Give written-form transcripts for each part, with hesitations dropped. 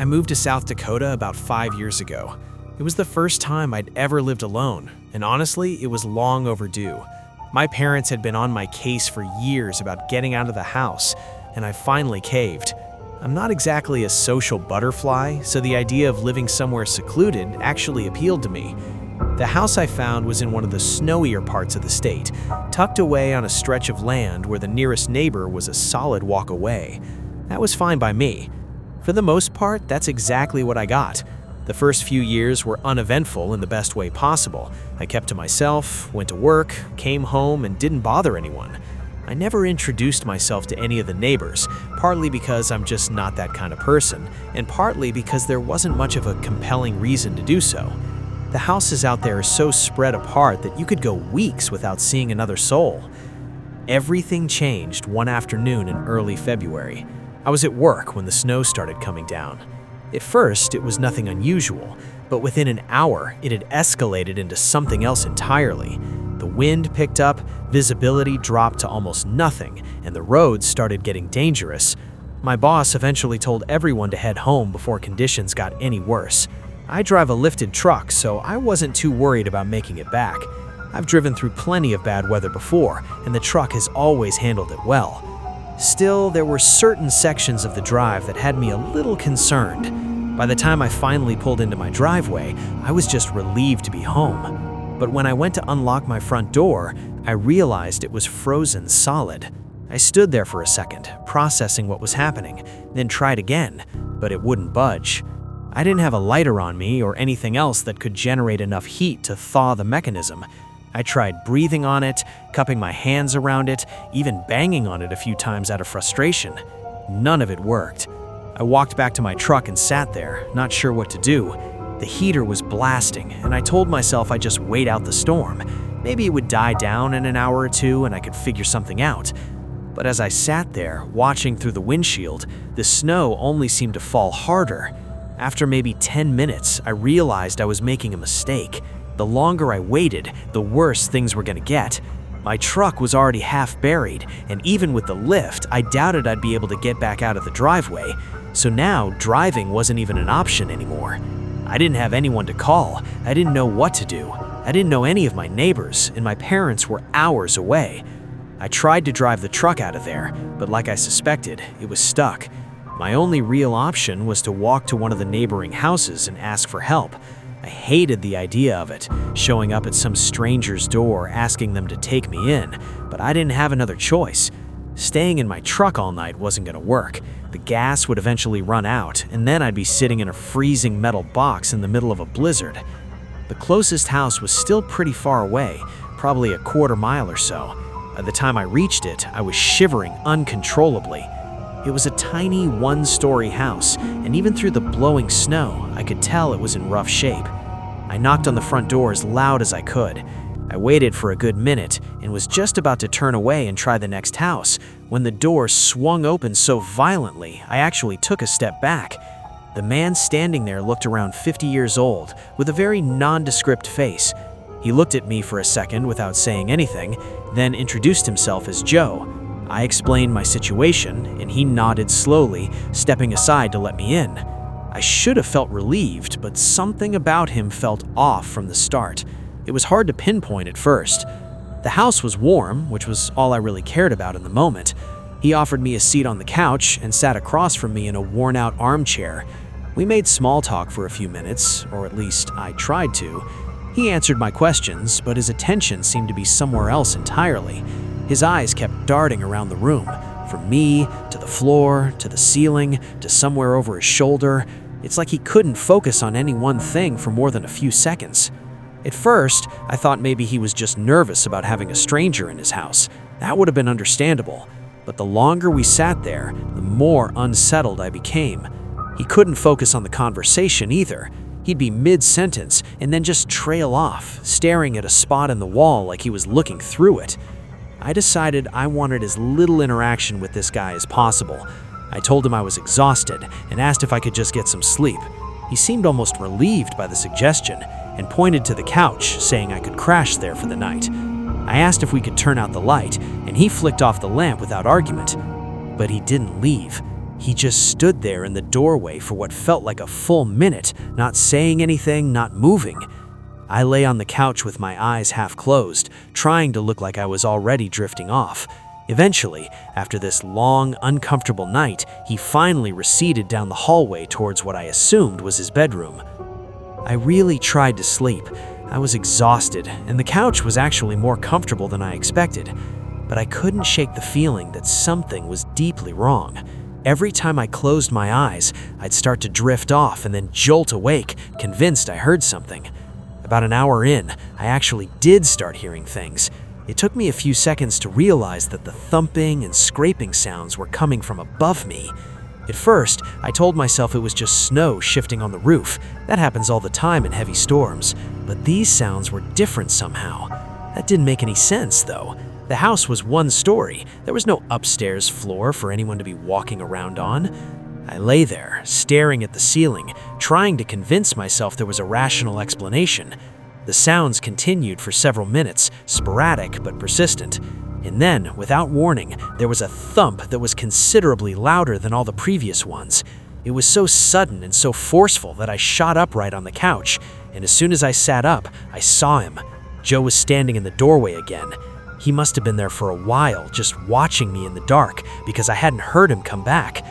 moved to South Dakota about 5 years ago. It was the first time I'd ever lived alone, and honestly, it was long overdue. My parents had been on my case for years about getting out of the house, and I finally caved. I'm not exactly a social butterfly, so the idea of living somewhere secluded actually appealed to me. The house I found was in one of the snowier parts of the state, tucked away on a stretch of land where the nearest neighbor was a solid walk away. That was fine by me. For the most part, that's exactly what I got. The first few years were uneventful in the best way possible. I kept to myself, went to work, came home, and didn't bother anyone. I never introduced myself to any of the neighbors, partly because I'm just not that kind of person, and partly because there wasn't much of a compelling reason to do so. The houses out there are so spread apart that you could go weeks without seeing another soul. Everything changed one afternoon in early February. I was at work when the snow started coming down. At first, it was nothing unusual, but within an hour, it had escalated into something else entirely. The wind picked up, visibility dropped to almost nothing, and the roads started getting dangerous. My boss eventually told everyone to head home before conditions got any worse. I drive a lifted truck, so I wasn't too worried about making it back. I've driven through plenty of bad weather before, and the truck has always handled it well. Still, there were certain sections of the drive that had me a little concerned. By the time I finally pulled into my driveway, I was just relieved to be home. But when I went to unlock my front door, I realized it was frozen solid. I stood there for a second, processing what was happening, then tried again, but it wouldn't budge. I didn't have a lighter on me or anything else that could generate enough heat to thaw the mechanism. I tried breathing on it, cupping my hands around it, even banging on it a few times out of frustration. None of it worked. I walked back to my truck and sat there, not sure what to do. The heater was blasting, and I told myself I'd just wait out the storm. Maybe it would die down in an hour or two and I could figure something out. But as I sat there, watching through the windshield, the snow only seemed to fall harder. After maybe 10 minutes, I realized I was making a mistake. The longer I waited, the worse things were gonna get. My truck was already half buried, and even with the lift, I doubted I'd be able to get back out of the driveway. So now, driving wasn't even an option anymore. I didn't have anyone to call. I didn't know what to do. I didn't know any of my neighbors, and my parents were hours away. I tried to drive the truck out of there, but like I suspected, it was stuck. My only real option was to walk to one of the neighboring houses and ask for help. I hated the idea of it, showing up at some stranger's door asking them to take me in, but I didn't have another choice. Staying in my truck all night wasn't gonna work. The gas would eventually run out, and then I'd be sitting in a freezing metal box in the middle of a blizzard. The closest house was still pretty far away, probably a quarter mile or so. By the time I reached it, I was shivering uncontrollably. It was a tiny one-story house, and even through the blowing snow, I could tell it was in rough shape. I knocked on the front door as loud as I could. I waited for a good minute and was just about to turn away and try the next house when the door swung open so violently I actually took a step back. The man standing there looked around 50 years old with a very nondescript face. He looked at me for a second without saying anything, then introduced himself as Joe. I explained my situation, and he nodded slowly, stepping aside to let me in. I should have felt relieved, but something about him felt off from the start. It was hard to pinpoint at first. The house was warm, which was all I really cared about in the moment. He offered me a seat on the couch and sat across from me in a worn-out armchair. We made small talk for a few minutes, or at least I tried to. He answered my questions, but his attention seemed to be somewhere else entirely. His eyes kept darting around the room, from me, to the floor, to the ceiling, to somewhere over his shoulder. It's like he couldn't focus on any one thing for more than a few seconds. At first, I thought maybe he was just nervous about having a stranger in his house. That would have been understandable. But the longer we sat there, the more unsettled I became. He couldn't focus on the conversation either. He'd be mid-sentence and then just trail off, staring at a spot in the wall like he was looking through it. I decided I wanted as little interaction with this guy as possible. I told him I was exhausted and asked if I could just get some sleep. He seemed almost relieved by the suggestion and pointed to the couch, saying I could crash there for the night. I asked if we could turn out the light, and he flicked off the lamp without argument. But he didn't leave. He just stood there in the doorway for what felt like a full minute, not saying anything, not moving. I lay on the couch with my eyes half closed, trying to look like I was already drifting off. Eventually, after this long, uncomfortable night, he finally receded down the hallway towards what I assumed was his bedroom. I really tried to sleep. I was exhausted, and the couch was actually more comfortable than I expected. But I couldn't shake the feeling that something was deeply wrong. Every time I closed my eyes, I'd start to drift off and then jolt awake, convinced I heard something. About an hour in, I actually did start hearing things. It took me a few seconds to realize that the thumping and scraping sounds were coming from above me. At first, I told myself it was just snow shifting on the roof. That happens all the time in heavy storms. But these sounds were different somehow. That didn't make any sense, though. The house was one story. There was no upstairs floor for anyone to be walking around on. I lay there, staring at the ceiling, trying to convince myself there was a rational explanation. The sounds continued for several minutes, sporadic but persistent. And then, without warning, there was a thump that was considerably louder than all the previous ones. It was so sudden and so forceful that I shot upright on the couch, and as soon as I sat up, I saw him. Joe was standing in the doorway again. He must have been there for a while, just watching me in the dark, because I hadn't heard him come back.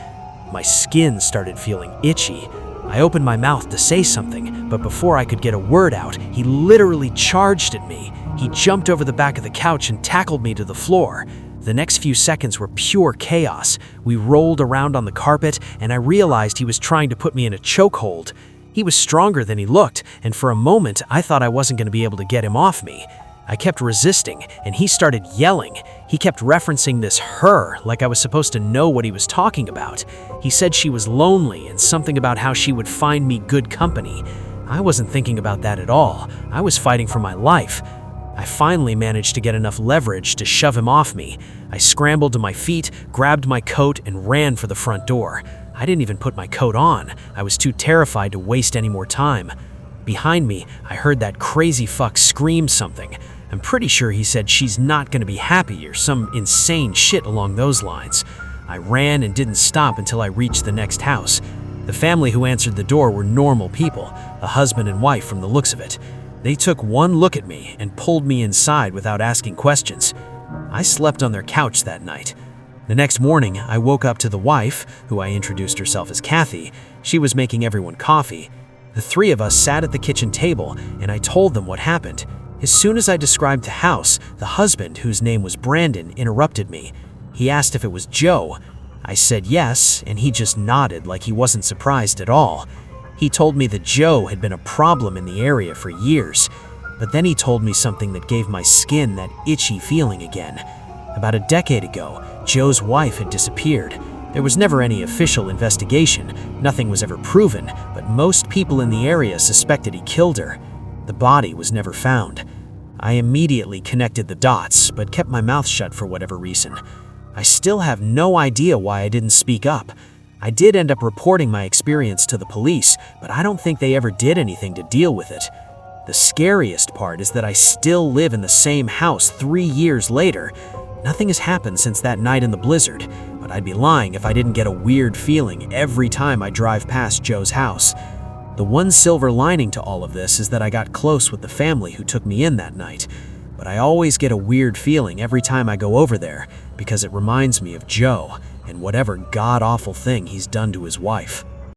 My skin started feeling itchy. I opened my mouth to say something, but before I could get a word out, he literally charged at me. He jumped over the back of the couch and tackled me to the floor. The next few seconds were pure chaos. We rolled around on the carpet, and I realized he was trying to put me in a chokehold. He was stronger than he looked, and for a moment, I thought I wasn't going to be able to get him off me. I kept resisting, and he started yelling. He kept referencing this her, like I was supposed to know what he was talking about. He said she was lonely and something about how she would find me good company. I wasn't thinking about that at all. I was fighting for my life. I finally managed to get enough leverage to shove him off me. I scrambled to my feet, grabbed my coat, and ran for the front door. I didn't even put my coat on. I was too terrified to waste any more time. Behind me, I heard that crazy fuck scream something. I'm pretty sure he said she's not going to be happy or some insane shit along those lines. I ran and didn't stop until I reached the next house. The family who answered the door were normal people, a husband and wife from the looks of it. They took one look at me and pulled me inside without asking questions. I slept on their couch that night. The next morning, I woke up to the wife, who I introduced herself as Kathy. She was making everyone coffee. The three of us sat at the kitchen table, and I told them what happened. As soon as I described the house, the husband, whose name was Brandon, interrupted me. He asked if it was Joe. I said yes, and he just nodded like he wasn't surprised at all. He told me that Joe had been a problem in the area for years, but then he told me something that gave my skin that itchy feeling again. About a decade ago, Joe's wife had disappeared. There was never any official investigation, nothing was ever proven, but most people in the area suspected he killed her. The body was never found. I immediately connected the dots, but kept my mouth shut for whatever reason. I still have no idea why I didn't speak up. I did end up reporting my experience to the police, but I don't think they ever did anything to deal with it. The scariest part is that I still live in the same house 3 years later. Nothing has happened since that night in the blizzard, but I'd be lying if I didn't get a weird feeling every time I drive past Joe's house. The one silver lining to all of this is that I got close with the family who took me in that night, but I always get a weird feeling every time I go over there because it reminds me of Joe and whatever god-awful thing he's done to his wife.